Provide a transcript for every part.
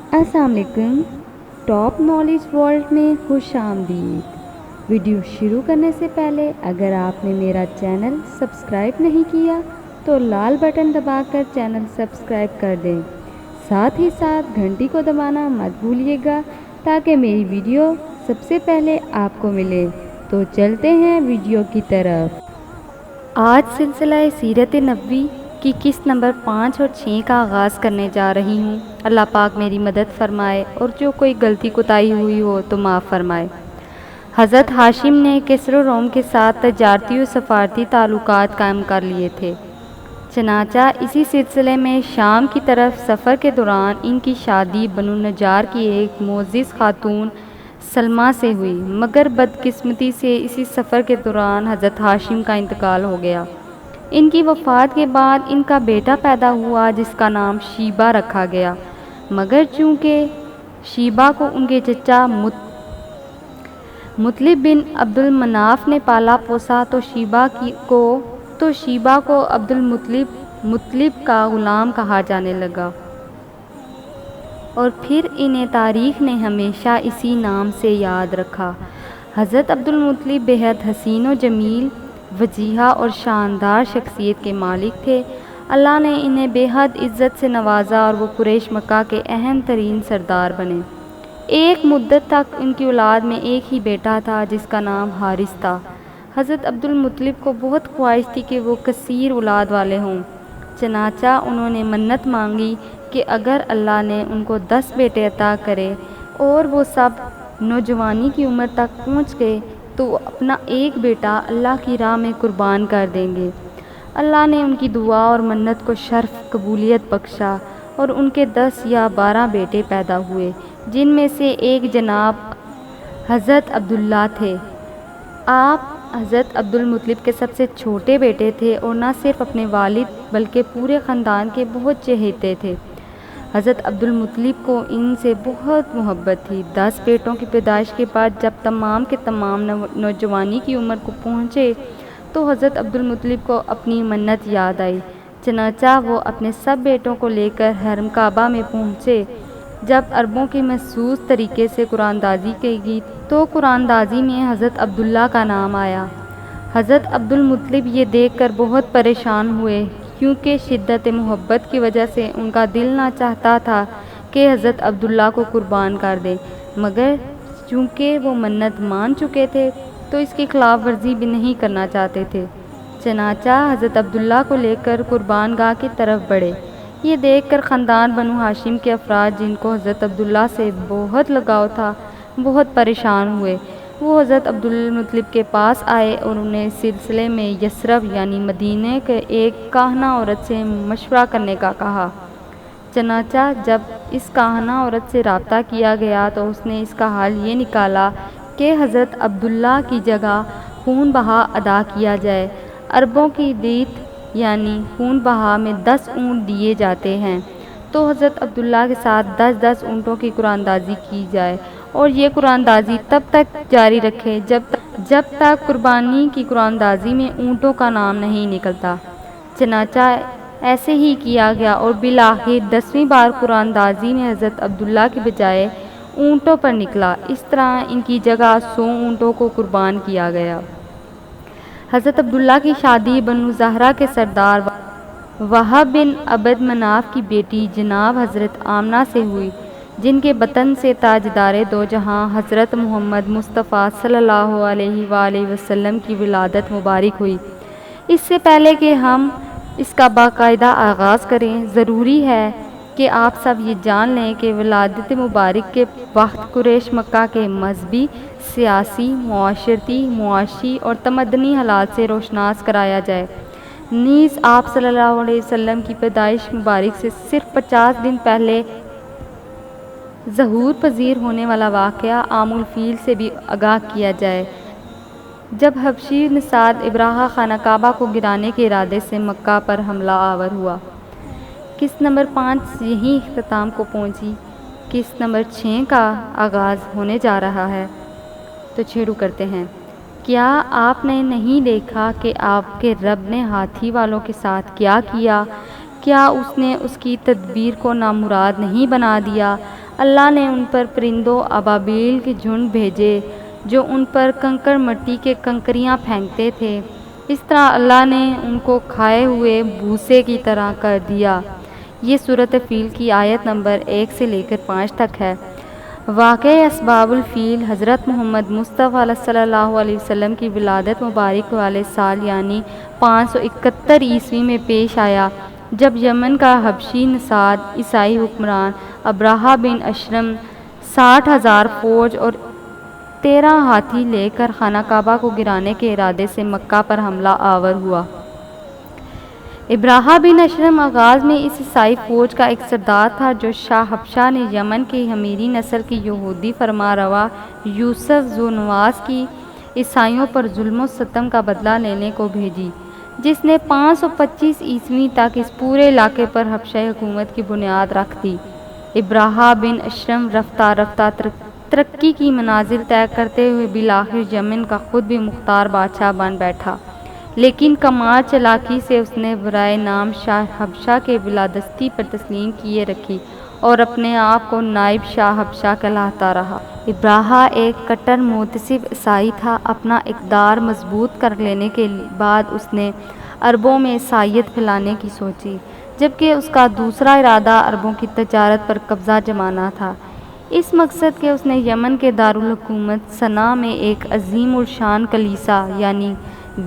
السلام علیکم، top knowledge world میں خوش آمدید۔ ویڈیو شروع کرنے سے پہلے اگر آپ نے میرا چینل سبسکرائب نہیں کیا تو لال بٹن دبا کر چینل سبسکرائب کر دیں، ساتھ ہی ساتھ گھنٹی کو دبانا مت بھولیے گا تاکہ میری ویڈیو سب سے پہلے آپ کو ملے۔ تو چلتے ہیں ویڈیو کی طرف۔ آج سلسلہ سیرت نبوی کی قسط نمبر 5 اور 6 کا آغاز کرنے جا رہی ہوں۔ اللہ پاک میری مدد فرمائے اور جو کوئی غلطی کوتاہی ہوئی ہو تو معاف فرمائے۔ حضرت ہاشم نے کسر و روم کے ساتھ تجارتی و سفارتی تعلقات قائم کر لیے تھے، چنانچہ اسی سلسلے میں شام کی طرف سفر کے دوران ان کی شادی بنو نجار کی ایک معزز خاتون سلمہ سے ہوئی، مگر بدقسمتی سے اسی سفر کے دوران حضرت ہاشم کا انتقال ہو گیا۔ ان کی وفات کے بعد ان کا بیٹا پیدا ہوا جس کا نام شیبہ رکھا گیا، مگر چونکہ شیبہ کو ان کے چچا مطلب بن عبد المناف نے پالا پوسا تو شیبہ کو عبد المطلب کا غلام کہا جانے لگا، اور پھر انہیں تاریخ نے ہمیشہ اسی نام سے یاد رکھا۔ حضرت عبد المطلب بےحد حسین و جمیل، وجیہہ اور شاندار شخصیت کے مالک تھے۔ اللہ نے انہیں بے حد عزت سے نوازا اور وہ قریش مکہ کے اہم ترین سردار بنے۔ ایک مدت تک ان کی اولاد میں ایک ہی بیٹا تھا جس کا نام حارث تھا۔ حضرت عبد المطلب کو بہت خواہش تھی کہ وہ کثیر اولاد والے ہوں، چنانچہ انہوں نے منت مانگی کہ اگر اللہ نے ان کو 10 بیٹے عطا کرے اور وہ سب نوجوانی کی عمر تک پہنچ گئے تو وہ اپنا ایک بیٹا اللہ کی راہ میں قربان کر دیں گے۔ اللہ نے ان کی دعا اور منت کو شرف قبولیت بخشا اور ان کے 10 یا 12 بیٹے پیدا ہوئے، جن میں سے ایک جناب حضرت عبداللہ تھے۔ آپ حضرت عبد المطلب کے سب سے چھوٹے بیٹے تھے اور نہ صرف اپنے والد بلکہ پورے خاندان کے بہت چہیتے تھے۔ حضرت عبد المطلب کو ان سے بہت محبت تھی۔ 10 بیٹوں کی پیدائش کے بعد جب تمام کے تمام نوجوانی کی عمر کو پہنچے تو حضرت عبد المطلب کو اپنی منت یاد آئی، چنانچہ وہ اپنے سب بیٹوں کو لے کر حرم کعبہ میں پہنچے۔ جب عربوں کی مخصوص طریقے سے قرآن اندازی کی گئی تو قرآن اندازی میں حضرت عبداللہ کا نام آیا۔ حضرت عبد المطلب یہ دیکھ کر بہت پریشان ہوئے کیونکہ شدت محبت کی وجہ سے ان کا دل نہ چاہتا تھا کہ حضرت عبداللہ کو قربان کر دیں، مگر چونکہ وہ منت مان چکے تھے تو اس کی خلاف ورزی بھی نہیں کرنا چاہتے تھے، چنانچہ حضرت عبداللہ کو لے کر قربان گاہ کی طرف بڑھے۔ یہ دیکھ کر خاندان بنو ہاشم کے افراد جن کو حضرت عبداللہ سے بہت لگاؤ تھا بہت پریشان ہوئے۔ وہ حضرت عبد المطلب کے پاس آئے اور انہیں اس سلسلے میں یثرب یعنی مدینے کے ایک کاہنہ عورت سے مشورہ کرنے کا کہا، چنانچہ جب اس کاہنہ عورت سے رابطہ کیا گیا تو اس نے اس کا حل یہ نکالا کہ حضرت عبداللہ کی جگہ خون بہا ادا کیا جائے۔ عربوں کی دیت یعنی خون بہا میں 10 اونٹ دیے جاتے ہیں، تو حضرت عبداللہ کے ساتھ 10 اونٹوں کی قرآن اندازی کی جائے اور یہ قرآن اندازی تب تک جاری رکھے جب تک قربانی کی قرآن اندازی میں اونٹوں کا نام نہیں نکلتا۔ چنانچہ ایسے ہی کیا گیا اور بالآخر 10ویں بار قرآن اندازی میں حضرت عبداللہ کی بجائے اونٹوں پر نکلا۔ اس طرح ان کی جگہ 100 اونٹوں کو قربان کیا گیا۔ حضرت عبداللہ کی شادی بنو زہرہ کے سردار وہب بن عبد مناف کی بیٹی جناب حضرت آمنہ سے ہوئی، جن کے بطن سے تاجدار دو جہاں حضرت محمد مصطفیٰ صلی اللہ علیہ وآلہ وسلم کی ولادت مبارک ہوئی۔ اس سے پہلے کہ ہم اس کا باقاعدہ آغاز کریں، ضروری ہے کہ آپ سب یہ جان لیں کہ ولادت مبارک کے وقت قریش مکہ کے مذہبی، سیاسی، معاشرتی، معاشی اور تمدنی حالات سے روشناس کرایا جائے۔ نیز آپ صلی اللہ علیہ وسلم کی پیدائش مبارک سے صرف 50 دن پہلے ظہور پذیر ہونے والا واقعہ عام الفیل سے بھی آگاہ کیا جائے، جب حبشی نژاد ابرہہ خانہ کعبہ کو گرانے کے ارادے سے مکہ پر حملہ آور ہوا۔ قسط نمبر 5 یہیں اختتام کو پہنچی۔ قسط نمبر 6 کا آغاز ہونے جا رہا ہے، تو شروع کرتے ہیں۔ کیا آپ نے نہیں دیکھا کہ آپ کے رب نے ہاتھی والوں کے ساتھ کیا کیا؟ کیا اس نے اس کی تدبیر کو نامراد نہیں بنا دیا؟ اللہ نے ان پر پرندوں ابابیل کے جھنڈ بھیجے جو ان پر کنکر مٹی کے کنکریاں پھینکتے تھے۔ اس طرح اللہ نے ان کو کھائے ہوئے بھوسے کی طرح کر دیا۔ یہ سورۃ فیل کی آیت نمبر 1 سے لے کر 5 تک ہے۔ واقعہ اسباب الفیل حضرت محمد مصطفیٰ صلی اللہ علیہ وسلم کی ولادت مبارک والے سال یعنی 571 عیسوی میں پیش آیا، جب یمن کا حبشی نژاد عیسائی حکمران ابراہہ بن اشرم 60,000 فوج اور 13 ہاتھی لے کر خانہ کعبہ کو گرانے کے ارادے سے مکہ پر حملہ آور ہوا۔ ابراہہ بن اشرم آغاز میں اس عیسائی فوج کا ایک سردار تھا جو شاہ حبشہ نے یمن کے حمیری نسل کے یہودی فرما روا یوسف ذو نواس کی عیسائیوں پر ظلم و ستم کا بدلہ لینے کو بھیجی، جس نے 525 عیسوی تک اس پورے علاقے پر حبشہ حکومت کی بنیاد رکھ دی۔ ابراہہ بن اشرم رفتہ رفتہ ترقی کی منازل طے کرتے ہوئے بالآخر یمن کا خود بھی مختار بادشاہ بن بیٹھا، لیکن کمال چالاکی سے اس نے برائے نام شاہ حبشہ کے بالادستی پر تسلیم کیے رکھی اور اپنے آپ کو نائب شاہ حبشہ کہلاتا رہا۔ ابراہہ ایک کٹر متعصب عیسائی تھا۔ اپنا اقتدار مضبوط کر لینے کے بعد اس نے عربوں میں عیسائیت پھیلانے کی سوچی، جبکہ اس کا دوسرا ارادہ عربوں کی تجارت پر قبضہ جمانا تھا۔ اس مقصد کے اس نے یمن کے دارالحکومت صنعا میں ایک عظیم الشان کلیسا یعنی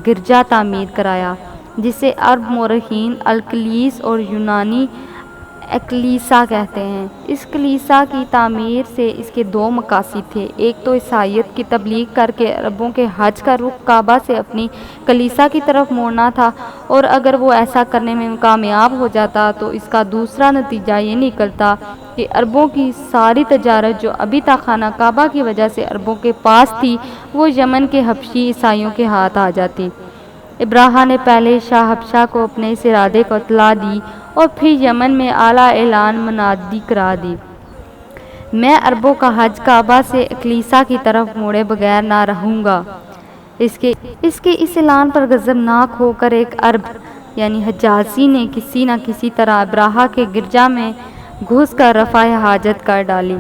گرجا تعمیر کرایا، جسے عرب مورخین الکلیس اور یونانی ایکلیسا کہتے ہیں۔ اس کلیسا کی تعمیر سے اس کے 2 مقاصد تھے، ایک تو عیسائیت کی تبلیغ کر کے عربوں کے حج کا رخ کعبہ سے اپنی کلیسا کی طرف موڑنا تھا، اور اگر وہ ایسا کرنے میں کامیاب ہو جاتا تو اس کا دوسرا نتیجہ یہ نکلتا کہ عربوں کی ساری تجارت جو ابھی تک خانہ کعبہ کی وجہ سے عربوں کے پاس تھی وہ یمن کے حبشی عیسائیوں کے ہاتھ آ جاتی۔ ابراہہ نے پہلے شاہ حبشہ کو اپنے اس ارادے کو اطلاع دی اور پھر یمن میں اعلیٰ اعلان منادی کرا دی، میں عربوں کا حج کعبہ سے کلیسا کی طرف موڑے بغیر نہ رہوں گا۔ اس کے اس اعلان پر غضبناک ہو کر ایک عرب یعنی حجازی نے کسی نہ کسی طرح ابراہہ کے گرجا میں گھس کر رفع حاجت کر ڈالی۔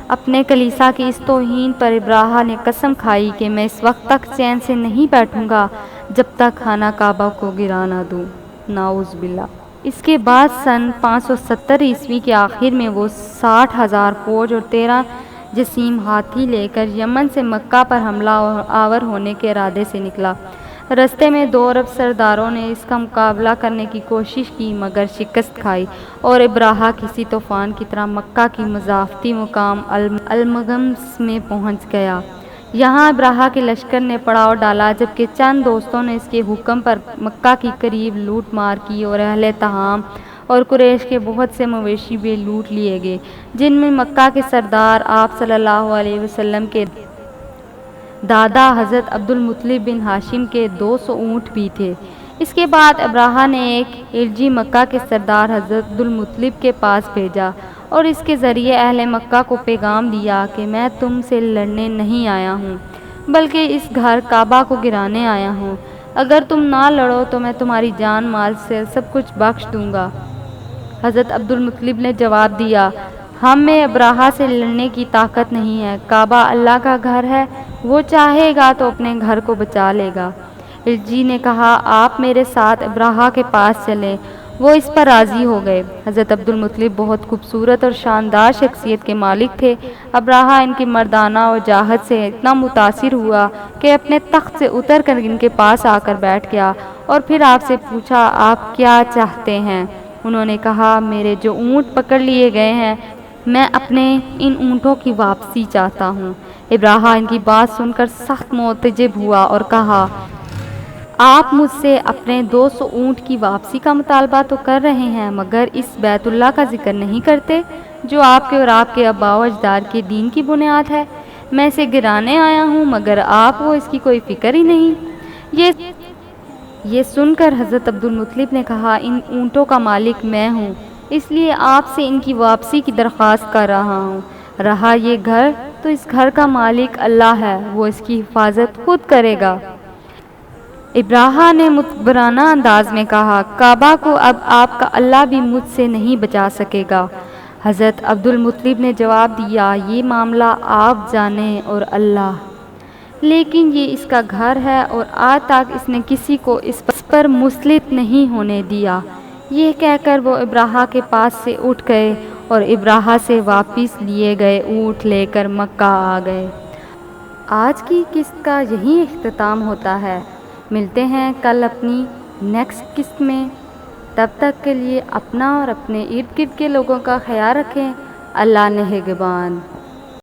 اپنے کلیسا کی اس توہین پر ابراہہ نے قسم کھائی کہ میں اس وقت تک چین سے نہیں بیٹھوں گا جب تک خانہ کعبہ کو گرا نہ دوں۔ نعوذ باللہ۔ اس کے بعد سن 570 عیسوی کے آخر میں وہ 60,000 فوج اور 13 جسیم ہاتھی لے کر یمن سے مکہ پر حملہ آور ہونے کے ارادے سے نکلا۔ رستے میں 2 عرب سرداروں نے اس کا مقابلہ کرنے کی کوشش کی مگر شکست کھائی اور ابراہہ کسی طوفان کی طرح مکہ کی مضافتی مقام المغمس میں پہنچ گیا۔ یہاں ابراہہ کے لشکر نے پڑاؤ ڈالا، جبکہ چند دوستوں نے اس کے حکم پر مکہ کی قریب لوٹ مار کی اور اہل طعام اور قریش کے بہت سے مویشی بھی لوٹ لیے گئے، جن میں مکہ کے سردار آپ صلی اللہ علیہ وسلم کے دادا حضرت عبد المطلب بن ہاشم کے 200 اونٹ بھی تھے۔ اس کے بعد ابراہہ نے ایک الجی مکہ کے سردار حضرت عبد المطلب کے پاس بھیجا اور اس کے ذریعے اہل مکہ کو پیغام دیا کہ میں تم سے لڑنے نہیں آیا ہوں بلکہ اس گھر کعبہ کو گرانے آیا ہوں، اگر تم نہ لڑو تو میں تمہاری جان مال سے سب کچھ بخش دوں گا۔ حضرت عبد المطلب نے جواب دیا، ہم میں ابراہہ سے لڑنے کی طاقت نہیں ہے، کعبہ اللہ کا گھر ہے، وہ چاہے گا تو اپنے گھر کو بچا لے گا۔ الجی نے کہا، آپ میرے ساتھ ابراہہ کے پاس چلیں۔ وہ اس پر راضی ہو گئے۔ حضرت عبد المطلب بہت خوبصورت اور شاندار شخصیت کے مالک تھے۔ ابراہہ ان کی مردانہ وجاہت سے اتنا متاثر ہوا کہ اپنے تخت سے اتر کر ان کے پاس آ کر بیٹھ گیا اور پھر آپ سے پوچھا، آپ کیا چاہتے ہیں؟ انہوں نے کہا، میرے جو اونٹ پکڑ لیے گئے ہیں میں اپنے ان اونٹوں کی واپسی چاہتا ہوں۔ ابراہہ ان کی بات سن کر سخت معتجب ہوا اور کہا، آپ مجھ سے اپنے 200 اونٹ کی واپسی کا مطالبہ تو کر رہے ہیں مگر اس بیت اللہ کا ذکر نہیں کرتے جو آپ کے اور آپ کے آباء و اجداد کے دین کی بنیاد ہے۔ میں اسے گرانے آیا ہوں مگر آپ کو اس کی کوئی فکر ہی نہیں۔ یہ سن کر حضرت عبد المطلب نے کہا، ان اونٹوں کا مالک میں ہوں، اس لیے آپ سے ان کی واپسی کی درخواست کر رہا ہوں۔ رہا یہ گھر تو اس گھر کا مالک اللہ ہے، وہ اس کی حفاظت خود کرے گا۔ ابراہہ نے متبرانہ انداز میں کہا، کعبہ کو اب آپ کا اللہ بھی مجھ سے نہیں بچا سکے گا۔ حضرت عبد المطلب نے جواب دیا، یہ معاملہ آپ جانیں اور اللہ، لیکن یہ اس کا گھر ہے اور آج تک اس نے کسی کو اس پر مسلط نہیں ہونے دیا۔ یہ کہہ کر وہ ابراہہ کے پاس سے اٹھ گئے اور ابراہہ سے واپس لیے گئے اونٹ لے کر مکہ آ گئے۔ آج کی قسط کا یہی اختتام ہوتا ہے۔ ملتے ہیں کل اپنی نیکسٹ قسط میں۔ تب تک کے لیے اپنا اور اپنے ارد گرد کے لوگوں کا خیال رکھیں۔ اللہ نگہبان۔